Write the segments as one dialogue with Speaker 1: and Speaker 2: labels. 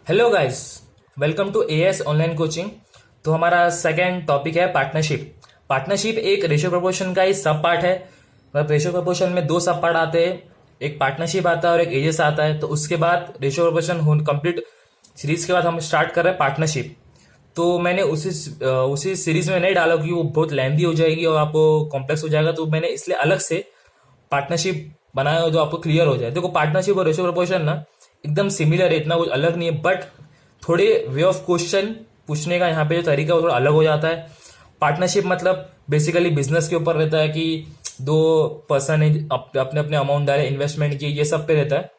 Speaker 1: Hello guys, welcome to AS online coaching. तो हमारा second topic है पार्टनरशिप। पार्टनरशिप एक रेशियो प्रोपोर्शन का ही सब पार्ट है। मतलब रेशियो प्रोपोर्शन में दो सब पार्ट आते हैं, एक पार्टनरशिप आता है और एक एजेस आता है। तो उसके बाद रेशियो प्रोपोर्शन कंप्लीट सीरीज के बाद हम स्टार्ट कर रहे हैं पार्टनरशिप। तो मैंने उसी सीरीज में नहीं डाला कि वो बहुत लेंथी हो जाएगी और आपको कॉम्प्लेक्स हो जाएगा, तो मैंने इसलिए अलग से पार्टनरशिप बनाया हो जो आपको क्लियर हो जाए। देखो, पार्टनरशिप और रेशियो प्रोपोर्शन ना एकदम सिमिलर है, इतना कुछ अलग नहीं है, बट थोड़े वे ऑफ क्वेश्चन पूछने का यहाँ पे जो तरीका है वो थोड़ा अलग हो जाता है। पार्टनरशिप मतलब बेसिकली बिजनेस के ऊपर रहता है कि दो पर्सन अपने अपने अमाउंट डाले, इन्वेस्टमेंट किए, ये सब पे रहता है।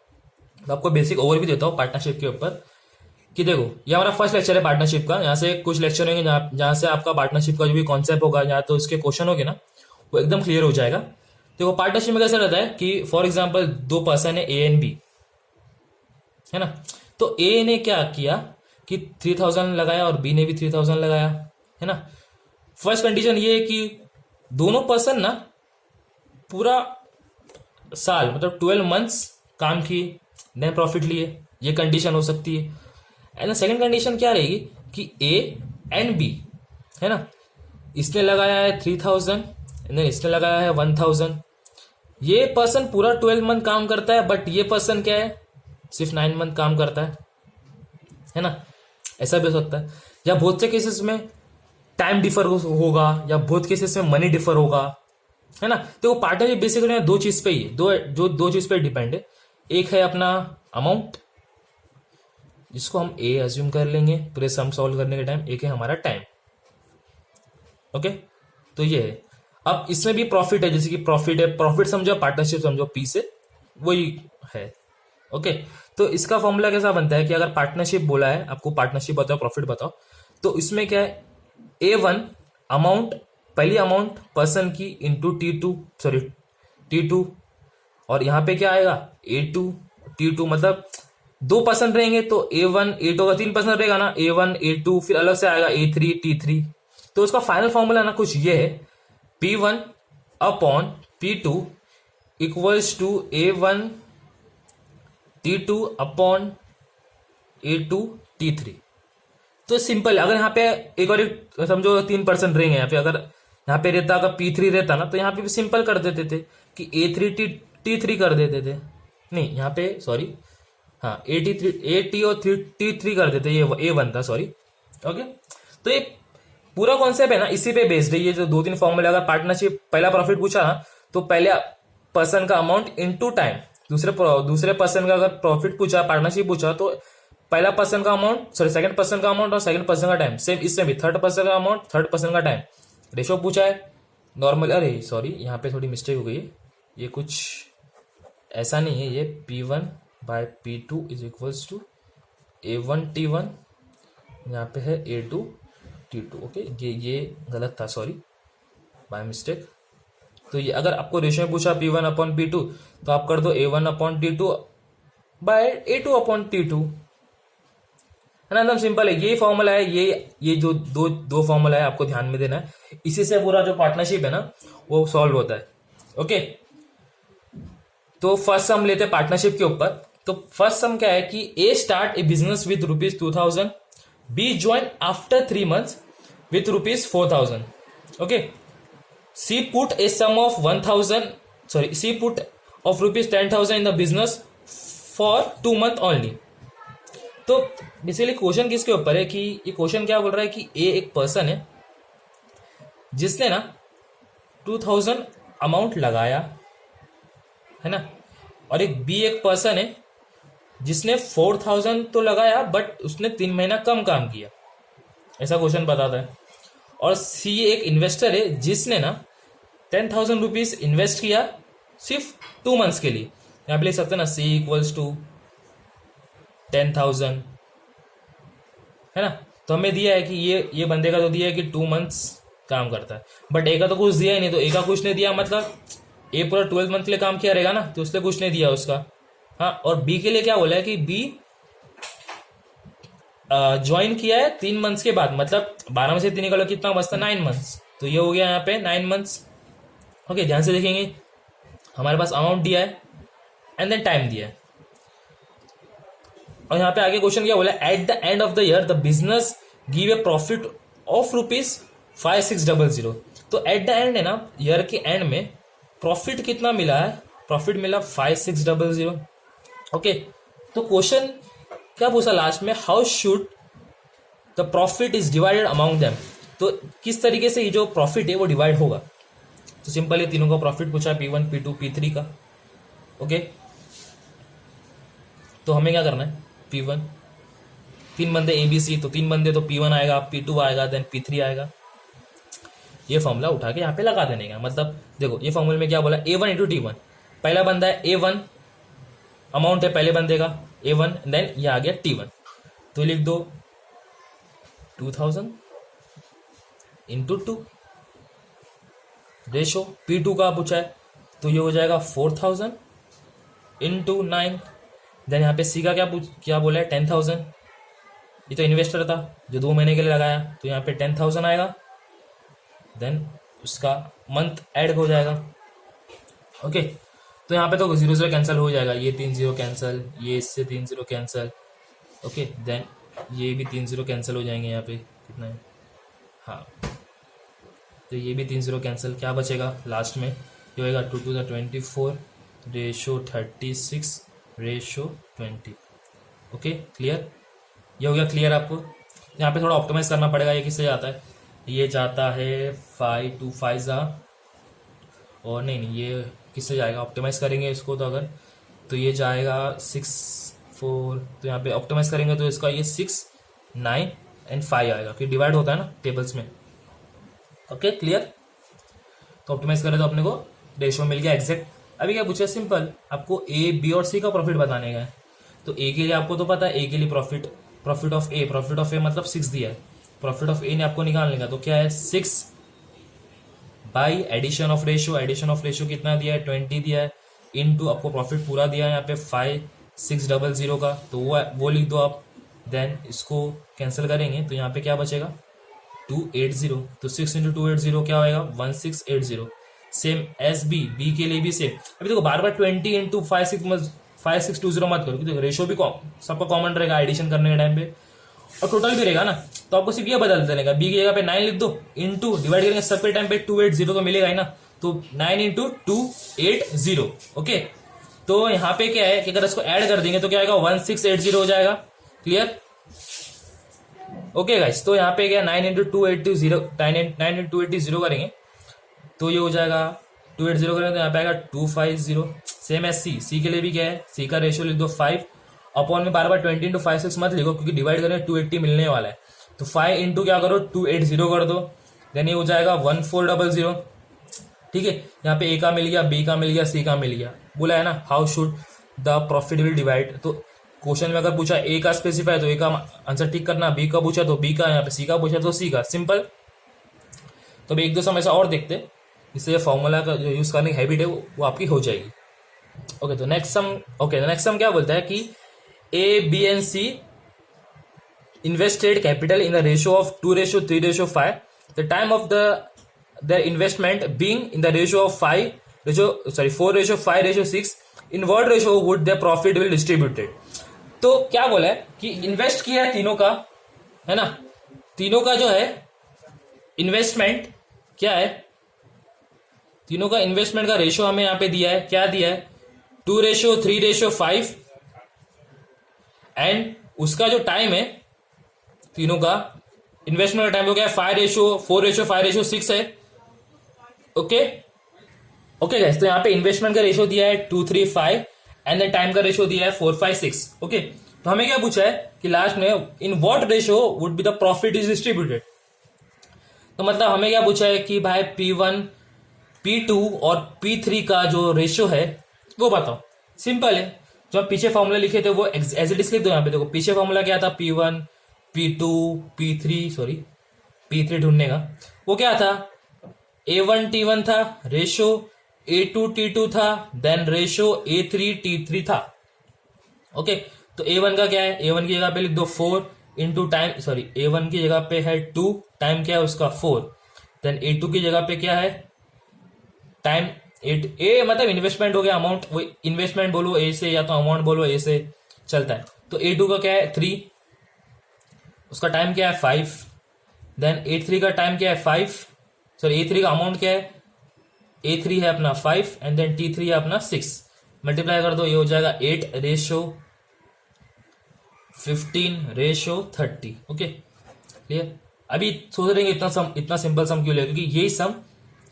Speaker 1: तो आपको बेसिक ओवरव्यू देता हूँ पार्टनरशिप के ऊपर कि देखो, ये हमारा फर्स्ट लेक्चर है पार्टनरशिप का। यहाँ से कुछ लेक्चर होंगे जहाँ से आपका पार्टनरशिप का जो भी कॉन्सेप्ट होगा या तो उसके क्वेश्चन होंगे ना, वो एकदम क्लियर हो जाएगा। देखो, पार्टनरशिप में कैसा रहता है कि फॉर एग्जाम्पल दो पर्सन है, ए एंड बी, है ना। तो ए ने क्या किया कि 3000 लगाया और बी ने भी 3000 लगाया, है ना। फर्स्ट कंडीशन ये है कि दोनों पर्सन ना पूरा साल मतलब 12 मंथ्स काम किए, नए प्रॉफिट लिए, ये कंडीशन हो सकती है। एंड सेकंड कंडीशन क्या रहेगी कि ए एंड बी, है ना, इसने लगाया है 3000 एंड इसने लगाया है 1000। ये पर्सन पूरा 12 मंथ काम करता है, बट ये पर्सन क्या है, सिर्फ 9 मंथ काम करता है ना। ऐसा भी हो सकता है, या बहुत से केसेस में टाइम डिफर होगा, या बहुत केसेस में मनी डिफर होगा, है ना। तो वो पार्टनरशिप बेसिकली दो चीज पे ही है, दो चीज पे डिपेंड है। एक है अपना अमाउंट, जिसको हम ए अज्यूम कर लेंगे पूरे सम सॉल्व करने के टाइम। एक है हमारा टाइम। ओके, तो ये है। अब इसमें भी प्रॉफिट है, जैसे कि प्रॉफिट है, प्रॉफिट समझो, पार्टनरशिप समझो, पी से वही है। ओके, तो इसका फॉर्मूला कैसा बनता है कि अगर पार्टनरशिप बोला है, आपको पार्टनरशिप बताओ, प्रॉफिट बताओ, तो इसमें क्या है, A1 अमाउंट, पहली अमाउंट पर्सन की इंटू T2, और यहां पे क्या आएगा A2 T2, मतलब दो पर्सन रहेंगे तो A1 A2 का 3 पर्सन रहेगा ना, A1 A2, फिर अलग से आएगा A3 T3। तो उसका फाइनल फॉर्मूला ना कुछ ये है, P1 upon P2 equals to A1 T2 upon A2 T3। तो सिंपल है। अगर यहाँ पे एक और एक समझो 3 पर्सन रहेंगे, यहाँ पे अगर यहाँ पे रहता, अगर P3 रहता ना, तो यहाँ पे भी सिंपल कर देते थे कि A3 T3 कर देते थे। नहीं, यहाँ पे सॉरी, हाँ, AT और T3 कर देते, ये A1 था, सॉरी। ओके, तो ये पूरा कॉन्सेप्ट है ना, इसी पे बेस्ड है। ये जो 2-3 फॉर्मूले, अगर पार्टनरशिप पहला प्रॉफिट पूछा ना, तो पहले पर्सन का अमाउंट इनटू टाइम, दूसरे पर्सन का अगर प्रॉफिट पूछा, पार्टनरशिप पूछा, तो पहला पर्सन का अमाउंट, सॉरी सेकंड पर्सन का अमाउंट और सेकंड पर्सन का टाइम। सेम इसमें भी थर्ड पर्सन का अमाउंट, थर्ड पर्सन का टाइम। रेशो पूछा है नॉर्मल, अरे सॉरी, यहाँ पे थोड़ी मिस्टेक हो गई है, ये कुछ ऐसा नहीं है। ये P1 bye P2 is equals to A1 T1, यहाँ पे है A2 T2। ओके, ये गलत था, सॉरी, बाय मिस्टेक। तो ये अगर आपको रेशियो में पूछा P1 अपॉन P2, तो आप कर दो A1 upon T2 bye A2 upon T2, है ना। एकदम सिंपल है, ये फॉर्मूला है। ये जो दो फॉर्मूला है, आपको ध्यान में देना है। इसी से पूरा जो पार्टनरशिप है ना, वो सॉल्व होता है। ओके, तो फर्स्ट सम लेते हैं पार्टनरशिप के ऊपर। तो फर्स्ट सम क्या है कि A start a business with ₹2000, B join after 3 months with ₹4000। Okay, C put a sum of 1000, sorry, C put of ₹10,000 in the business for 2 months only. तो बेसिकली क्वेश्चन किसके ऊपर है कि ये क्वेश्चन क्या बोल रहा है कि ए एक पर्सन है जिसने ना 2000 अमाउंट लगाया, है ना, और एक बी एक पर्सन है जिसने 4000 तो लगाया, बट उसने 3 महीना कम काम किया, ऐसा क्वेश्चन बताता है। और सी एक इन्वेस्टर है जिसने ना 10,000 रुपीज इन्वेस्ट किया सिर्फ 2 months के लिए। यहां पे लिख सकते हैं ना, सी इक्वल्स टू 10,000, है ना। तो हमें दिया है कि ये बंदे का तो दिया है कि 2 months काम करता है, बट ए का तो कुछ दिया ही नहीं। तो ए का कुछ नहीं दिया, मतलब ए पूरा 12 मंथ के लिए काम किया रहेगा ना, तो उसने कुछ नहीं दिया उसका। हाँ, और बी के लिए क्या बोला है कि बी ज्वाइन किया है 3 months के बाद, मतलब 12 में से 3 निकालो कितना बचता, 9 months। तो ये हो गया यहाँ पे 9 months। ओके, ध्यान से देखेंगे, हमारे पास अमाउंट दिया है एंड देन टाइम दिया है। और यहाँ पे आगे क्वेश्चन क्या बोला, at the end of the year the business give a profit of ₹5600। तो एट द एंड है ना, ईयर के एंड में प्रॉफिट कितना मिला है, प्रॉफिट मिला 5600। ओके, तो क्वेश्चन क्या पूछा लास्ट में, how should the profit is divided among them. तो किस तरीके से ये जो प्रॉफिट है वो डिवाइड होगा। तो सिंपल है, तीनों का प्रॉफिट पूछा, P1 P2 P3 का। ओके, तो हमें क्या करना है, P1 तीन बंदे ABC, तो तीन बंदे तो P1 आएगा, P2 आएगा, देन P3 आएगा। ये फॉर्मूला उठा के यहाँ पे लगा देने का, मतलब देखो ये फॉर्मूले में क्या बोला, A1 इंटू T1, पहला बंदा है A1, अमाउंट है पहले बंदे का A1, देन ये आ गया T1, तो लिख दो 2000 इंटू 2 रेशो। P2 का पूछा है तो ये हो जाएगा 4000 इंटू 9, देन यहाँ पे C का क्या बोला है 10,000, ये तो इन्वेस्टर था जो 2 महीने के लिए लगाया, तो यहाँ पे 10,000 आएगा, देन उसका मंथ ऐड हो जाएगा। ओके, तो यहाँ पे तो 0 0 कैंसिल हो जाएगा, ये 3 0 कैंसिल, ये इससे 3 0 कैंसिल। ओके, देन ये भी 3 0 कैंसिल हो जाएंगे, यहाँ पे कितना है, हाँ, तो ये भी 3 0 कैंसिल, क्या बचेगा लास्ट में, ये होएगा 2 2 24 रेशो 36 रेशो 20। ओके, क्लियर, ये हो गया क्लियर आपको। यहाँ पे थोड़ा ऑप्टिमाइज करना पड़ेगा, ये किससे जाता है, ये जाता है 5 2 5 और नहीं ये किससे जाएगा, ऑप्टिमाइज करेंगे इसको तो अगर, तो ये जाएगा 6 4, तो यहाँ पे ऑप्टिमाइज करेंगे तो इसका ये 6 9 एंड 5 आएगा, फिर डिवाइड होता है ना टेबल्स में। ओके, क्लियर, तो ऑप्टिमाइज करें तो अपने को रेशियो मिल गया एग्जैक्ट। अभी क्या पूछा, सिंपल, आपको A B और C का प्रॉफिट बताने का है। तो A के लिए आपको तो पता है, A के लिए प्रॉफिट ऑफ ए मतलब 6 दिया है, प्रॉफिट ऑफ ए ने आपको निकालने का, तो क्या है 6 बाई एडिशन ऑफ रेशियो कितना दिया है 20 दिया है, इनटू आपको प्रॉफिट पूरा दिया है यहाँ पे 5600 का, तो वो लिख दो आप, देन इसको कैंसिल करेंगे तो यहाँ पे क्या बचेगा 280, तो 6 इंटू 280 क्या होएगा 1680। सेम एस बी के लिए भी सेम। अभी देखो बार बार 20 इंटू 5620 मत करो, क्योंकि रेशियो भी सबका कॉमन रहेगा एडिशन करने के टाइम पे, और टोटल भी रहेगा ना, तो आपको सिर्फ ये बदल देने का, बी की जगह पे 9 लिख दो, इंटू डिवाइड करेंगे सबके टाइम पे 280 तो मिलेगा ही ना, तो 9 इंटू 280। ओके, तो यहाँ पे क्या है कि अगर इसको ऐड कर देंगे तो क्या आएगा 1680 हो जाएगा। क्लियर, ओके गाइस, तो यहाँ पे क्या 9 इंटू 280 करेंगे तो ये हो जाएगा 280 करेंगे तो यहाँ पे आएगा 250। सेम एस सी के लिए भी क्या है, सी का रेशियो लिख दो 5 अपॉन में बार बार 20 इंटू 56 मत लिखो, क्योंकि डिवाइड करेंगे 280 मिलने वाला है, तो 5 इंटू क्या करो 280 कर दो, देन ये हो जाएगा 1400। ठीक है, यहाँ पे ए का मिल गया, बी का मिल गया, सी का मिल गया। बोला है ना how should the profit will divide, तो क्वेश्चन में अगर पूछा ए का स्पेसिफाई तो ए का आंसर ठीक करना, बी का पूछा तो बी का, यहाँ पे सी का पूछा तो सी का, सिंपल। तो अभी एक दो समस्या और देखते, इससे फॉर्मूला का जो यूज करने की हैबिट है वो आपकी हो जाएगी। ओके, तो नेक्स्ट सम क्या बोलता है कि A, B and C invested capital in the ratio of 2:3:5. The time of their investment being in the ratio of 4:5:6. In what ratio would their profit will distributed? तो क्या बोला है कि इन्वेस्ट किया है तीनों का, है ना, तीनों का जो है इन्वेस्टमेंट क्या है, तीनों का इन्वेस्टमेंट का रेशियो हमें यहाँ पे दिया है, क्या दिया है 2:3:5, एंड उसका जो टाइम है तीनों का इन्वेस्टमेंट का टाइम वो क्या है 4:5:6 है। ओके गाइस, तो यहाँ पे इन्वेस्टमेंट का रेशियो दिया है 235 एंड द टाइम का रेशियो दिया है 456। ओके, तो हमें क्या पूछा है कि लास्ट में in what ratio would be the profit is distributed, तो मतलब हमें क्या पूछा है कि भाई P1 P2 और P3 का जो रेशियो है वो बताओ। सिंपल है, जो आप पीछे फॉर्मूला लिखे थे वो एज इट इज लिख दो। यहाँ पे देखो पीछे फॉर्मूला क्या था P1 P2 P3 ढूंढने का, वो क्या था A1 T1 था, रेशो A2 T2 था, देन रेशो A3 T3 था। ओके, तो A1 का क्या है, A1 की जगह पे लिख दो 4 इंटू टाइम, A1 की जगह पे है 2, टाइम क्या है उसका 4, देन A2 की जगह पे क्या है टाइम 8, ए मतलब इन्वेस्टमेंट हो गया, अमाउंट वो इन्वेस्टमेंट बोलो ए से या तो अमाउंट बोलो ए से चलता है, तो A2 का क्या है 3, उसका टाइम क्या है 5, देन A3 का टाइम क्या है 5, सॉरी A3 का अमाउंट क्या है, A3 है अपना 5 एंड देन T3 है अपना 6, मल्टीप्लाई कर दो, ये हो जाएगा 8:15:30। Okay clear. अभी सोच रहे हैं इतना सिंपल सम क्यों लिया, क्योंकि यही सम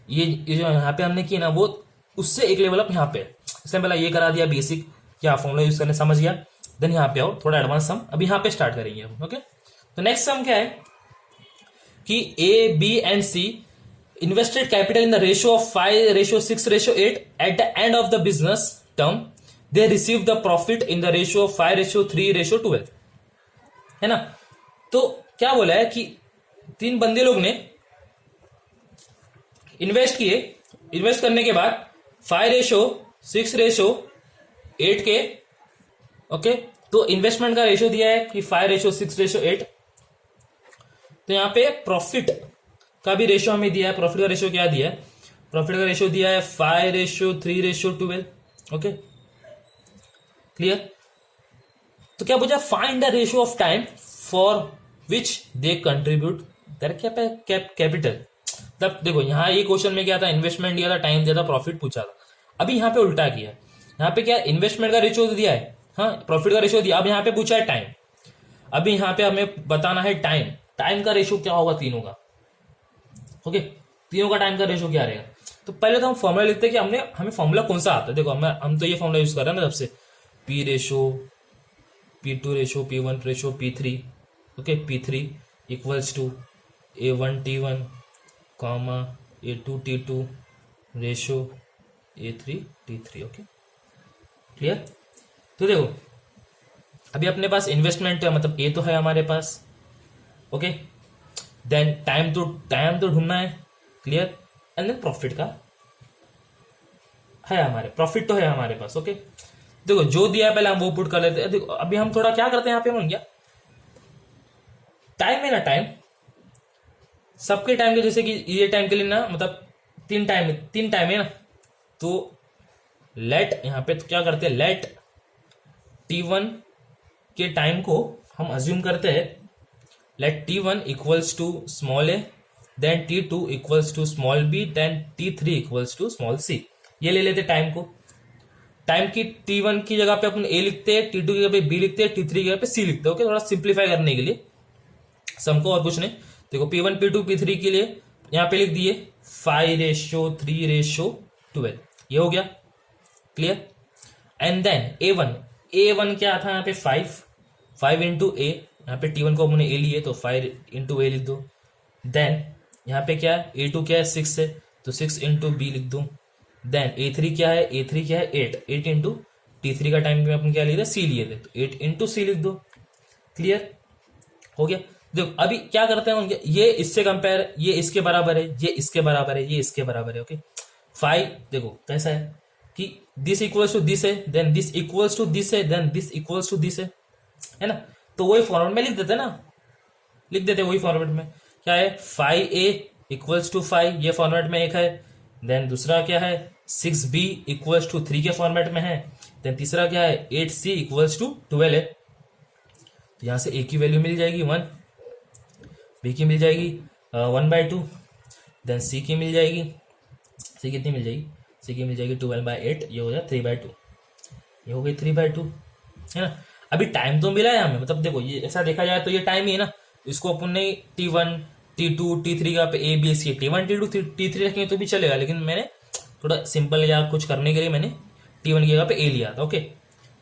Speaker 1: ये जो यहाँ पे हमने किया ना वो उससे एक लेवल अप यहाँ पे है। इसने पहले ये करा दिया बेसिक, क्या फॉर्मूला यूज करने समझ गया, देन यहाँ पे आओ थोड़ा एडवांस सम अभी यहाँ पे स्टार्ट करेंगे हम। ओके तो नेक्स्ट सम क्या है कि A, B and C invested capital in the ratio of 5:6:8 at the end of the business term they receive the profit in the ratio of 5:3:12 है ना। तो क्या बोला है कि तीन बंदे लोग ने इन्वेस्ट किए, इन्वेस्ट करने के बाद 5:6:8 के ओके, तो इन्वेस्टमेंट का रेशियो दिया है कि 5:6:8, तो यहां पे प्रॉफिट का भी रेशियो हमें दिया है। प्रॉफिट का रेशियो क्या दिया है, प्रॉफिट का रेशियो दिया है 5:3:12। Okay clear. तो क्या पूछा, find the ratio of time for which they contribute their capital. तब देखो यहाँ ये क्वेश्चन में क्या था, इन्वेस्टमेंट दिया था, टाइम दिया था, प्रॉफिट पूछा था। अभी यहाँ पे उल्टा किया, यहाँ पे क्या इन्वेस्टमेंट का रेशियो दिया है, हाँ प्रॉफिट का रेशियो दिया, अब यहाँ पे पूछा है टाइम। अभी यहाँ पे हमें बताना है टाइम, टाइम का रेशियो क्या होगा तीनों का। ओके तीनों का टाइम का रेशियो क्या रहेगा। तो पहले तो हम फॉर्मूला लिखते हैं कि हमें फॉर्मूला कौन सा आता है। देखो हम तो ये फॉर्मूला यूज कर रहे हैं ना सबसे, P ratio P2 ratio P1 ratio P3। Okay P3 equals to A1 T1 comma A2 T2 ratio A3 T3। Okay clear. तो देखो अभी अपने पास इन्वेस्टमेंट है, मतलब A तो है हमारे पास। ओके देन टाइम तो ढूंढना है, क्लियर। एंड देन प्रॉफिट का है हमारे, प्रॉफिट तो है हमारे पास। ओके देखो जो दिया है पहले हम वो पुट कर लेते हैं। देखो अभी हम थोड़ा क्या करते हैं यहाँ पे, हम क्या टाइम है ना, टाइम सबके टाइम के, जैसे कि ये टाइम के लिए ना मतलब तीन टाइम है ना, तो लेट यहाँ पे तो क्या करते हैं, लेट T1 के टाइम को हम अज्यूम करते हैं, let T1 equals to small a, then T2 equals to small b, then T3 equals to small c। ये ले लेते टाइम को, टाइम की T1 की जगह पे अपन a लिखते हैं, T2 की जगह पे b लिखते हैं, T3 की जगह पे c लिखते हैं। ओके थोड़ा सिंप्लीफाई करने के लिए सम को, और कुछ नहीं। देखो P1 P2 P3 के लिए यहाँ पे लिख दिए 5:3:12, ये हो गया क्लियर। एंड देन A1 क्या था यहाँ पे 5 इंटू a, यहाँ पे T1 को हमने a लिए तो 5 इंटू a लिख दो। देन यहाँ पे क्या है A2 क्या है 6 है, तो 6 इंटू b लिख दो। देन A3 क्या है 8 इंटू T3 का टाइम में अपन क्या लिए थे, c लिए थे, तो 8 इंटू c लिख दो। क्लियर हो गया। देखो अभी क्या करते हैं उनके, ये इससे कंपेयर, ये इसके बराबर है, ये इसके बराबर है, ये इसके बराबर है। ओके 5 देखो कैसा है कि दिस इक्वल्स टू दिस है, then this equals to this है, then this equals to this है ना। तो वही फॉर्मेट में लिख देते ना, लिख देते वही फॉर्मेट में। क्या है 5a इक्वल्स टू 5, ये फॉर्मेट में एक है। देन दूसरा क्या है 6b इक्वल्स टू 3 के फॉर्मेट में है। देन तीसरा क्या है 8c इक्वल्स टू 12 है। तो यहां से a की वैल्यू मिल जाएगी 1, b की मिल जाएगी 1/2, देन c की मिल जाएगी, c कितनी मिल जाएगी, c की मिल जाएगी 12/8, ये हो जाए 3/2, ये हो गई 3/2 है ना। अभी टाइम तो मिला है हमें, मतलब देखो ये ऐसा देखा जाए तो ये टाइम ही है ना। इसको अपन ने T1 T2 T3 का पे A B C, T1 T2 T3 रखेंगे तो भी चलेगा, लेकिन मैंने थोड़ा सिंपल या कुछ करने के लिए मैंने T1 की जगह पे A लिया था। ओके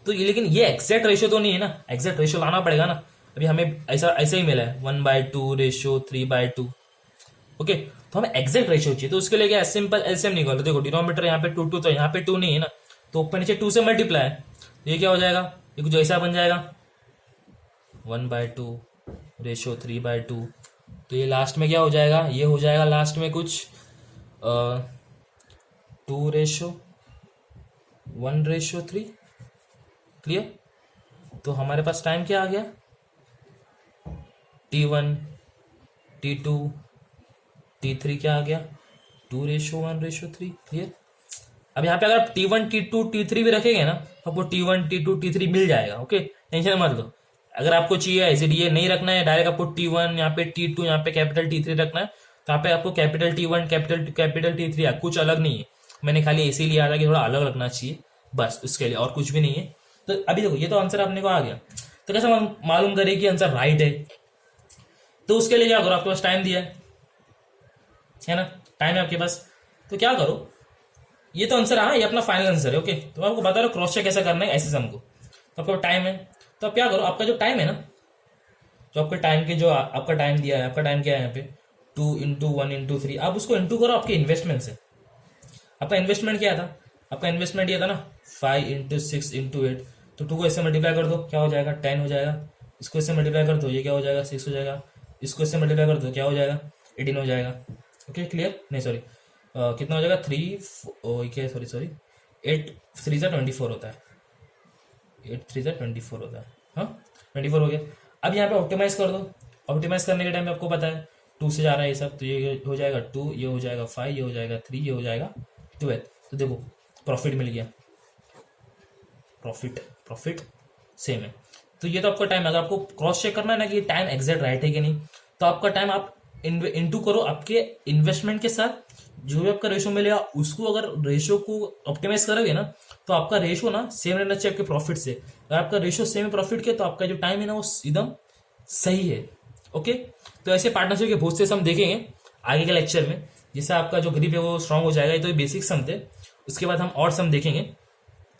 Speaker 1: तो ये, लेकिन ये एग्जैक्ट रेशियो तो नहीं है ना, एग्जैक्ट रेशियो लाना पड़ेगा ना। अभी हमें ऐसा ही मिला है 1/2 रेशियो 3/2। ओके तो हमें एग्जैक्ट रेशियो चाहिए, तो उसके लिए क्या सिंपल एलसीएम निकालो। देखो डिनोमिनेटर यहाँ पे 2 तो यहाँ पे 2 नहीं है ना, तो ऊपर नीचे 2 से मल्टीप्लाई है, ये क्या हो जाएगा, ये कुछ ऐसा बन जाएगा 1/2 रेशियो 3/2। तो ये लास्ट में क्या हो जाएगा, ये हो जाएगा लास्ट में कुछ 2:1/3। क्लियर। तो हमारे पास टाइम क्या आ गया, T1 T2 T3 क्या आ गया 2:1/3। क्लियर। अब यहाँ पे अगर T1 T2 T3 भी रखेंगे ना, आपको T1 T2 T3 मिल जाएगा। ओके टेंशन मत लो। अगर आपको चाहिए ऐसे ये नहीं रखना है, डायरेक्ट आपको T1 यहाँ पे T2 यहाँ पे कैपिटल T3 रखना है, तो यहाँ पे आपको कैपिटल T1 कैपिटल T3 कुछ अलग नहीं है। मैंने खाली ऐसे ही लिया था कि थोड़ा अलग रखना चाहिए, बस उसके लिए, और कुछ भी नहीं है। तो अभी देखो ये तो आंसर अपने को आ गया। तो कैसे मालूम करें कि आंसर राइट है? तो उसके लिए क्या करो, आपके पास टाइम दिया है ना, टाइम है आपके पास, तो क्या करो, ये तो आंसर, हाँ ये अपना फाइनल आंसर है। ओके, तो मैं आपको बता रहा हूँ क्रॉस चेक कैसे करना है ऐसे सम को। तो आपका टाइम है, तो आप क्या करो, आपका जो टाइम है ना, जो आपका टाइम के जो आपका टाइम दिया है, आपका टाइम क्या है यहाँ पे 2 इंटू 1 इंटू 3, आप उसको इंटू करो आपके इन्वेस्टमेंट से। आपका इन्वेस्टमेंट क्या था, आपका इन्वेस्टमेंट ये था ना 5 इंटू 6 इंटू 8, तो 2 को इससे मल्टीप्लाई कर दो, क्या हो जाएगा 10 हो जाएगा। इसको इससे मल्टीप्लाई कर दो, ये क्या हो जाएगा 6 हो जाएगा। इसको इससे मल्टीप्लाई कर दो, क्या हो जाएगा 18 हो जाएगा। ओके क्लियर, नहीं सॉरी कितना हो जाएगा 3 8 3 जा 24 होता है, 8 3 जा 24 होता है, हाँ 24 हो गया। अब यहाँ पे ऑप्टिमाइज कर दो, ऑप्टिमाइज करने के टाइम पे आपको पता है 2 से जा रहा है ये सब, तो ये हो जाएगा 2, ये हो जाएगा 5, ये हो जाएगा 3, ये हो जाएगा 12। तो देखो प्रॉफिट मिल गया, प्रॉफिट सेम है। तो ये तो आपका टाइम, अगर आपको क्रॉस चेक करना है ना कि टाइम एग्जैक्ट राइट है कि नहीं, तो आपका टाइम आप इंटू करो आपके इन्वेस्टमेंट के साथ, जो भी आपका रेशो मिलेगा उसको, अगर रेशो को ऑप्टिमाइज करोगे ना, तो आपका रेशो ना सेम रहना चाहिए आपके प्रॉफिट से। अगर आपका रेशो सेम है प्रॉफिट के, तो आपका जो टाइम है ना वो एकदम सही है। ओके, तो ऐसे पार्टनरशिप के बहुत से सम देखेंगे आगे के लेक्चर में, जिससे आपका जो ग्रिप है वो स्ट्रांग हो जाएगा। ये तो बेसिक सम थे, उसके बाद हम और सम देखेंगे।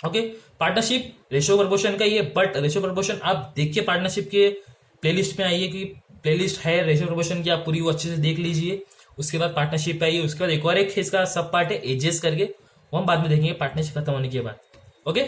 Speaker 1: ओके, पार्टनरशिप रेशियो प्रपोर्शन का ये, बट रेशियो प्रपोर्शन आप देखिए पार्टनरशिप के प्लेलिस्ट में आइए कि प्लेलिस्ट है रेशियो प्रपोर्शन की, आप पूरी वो अच्छे से देख लीजिए। उसके बाद पार्टनरशिप पे आइए, उसके बाद एक और एक इसका सब पार्ट है एजेस करके, वो हम बाद में देखेंगे पार्टनरशिप खत्म होने के बाद। ओके।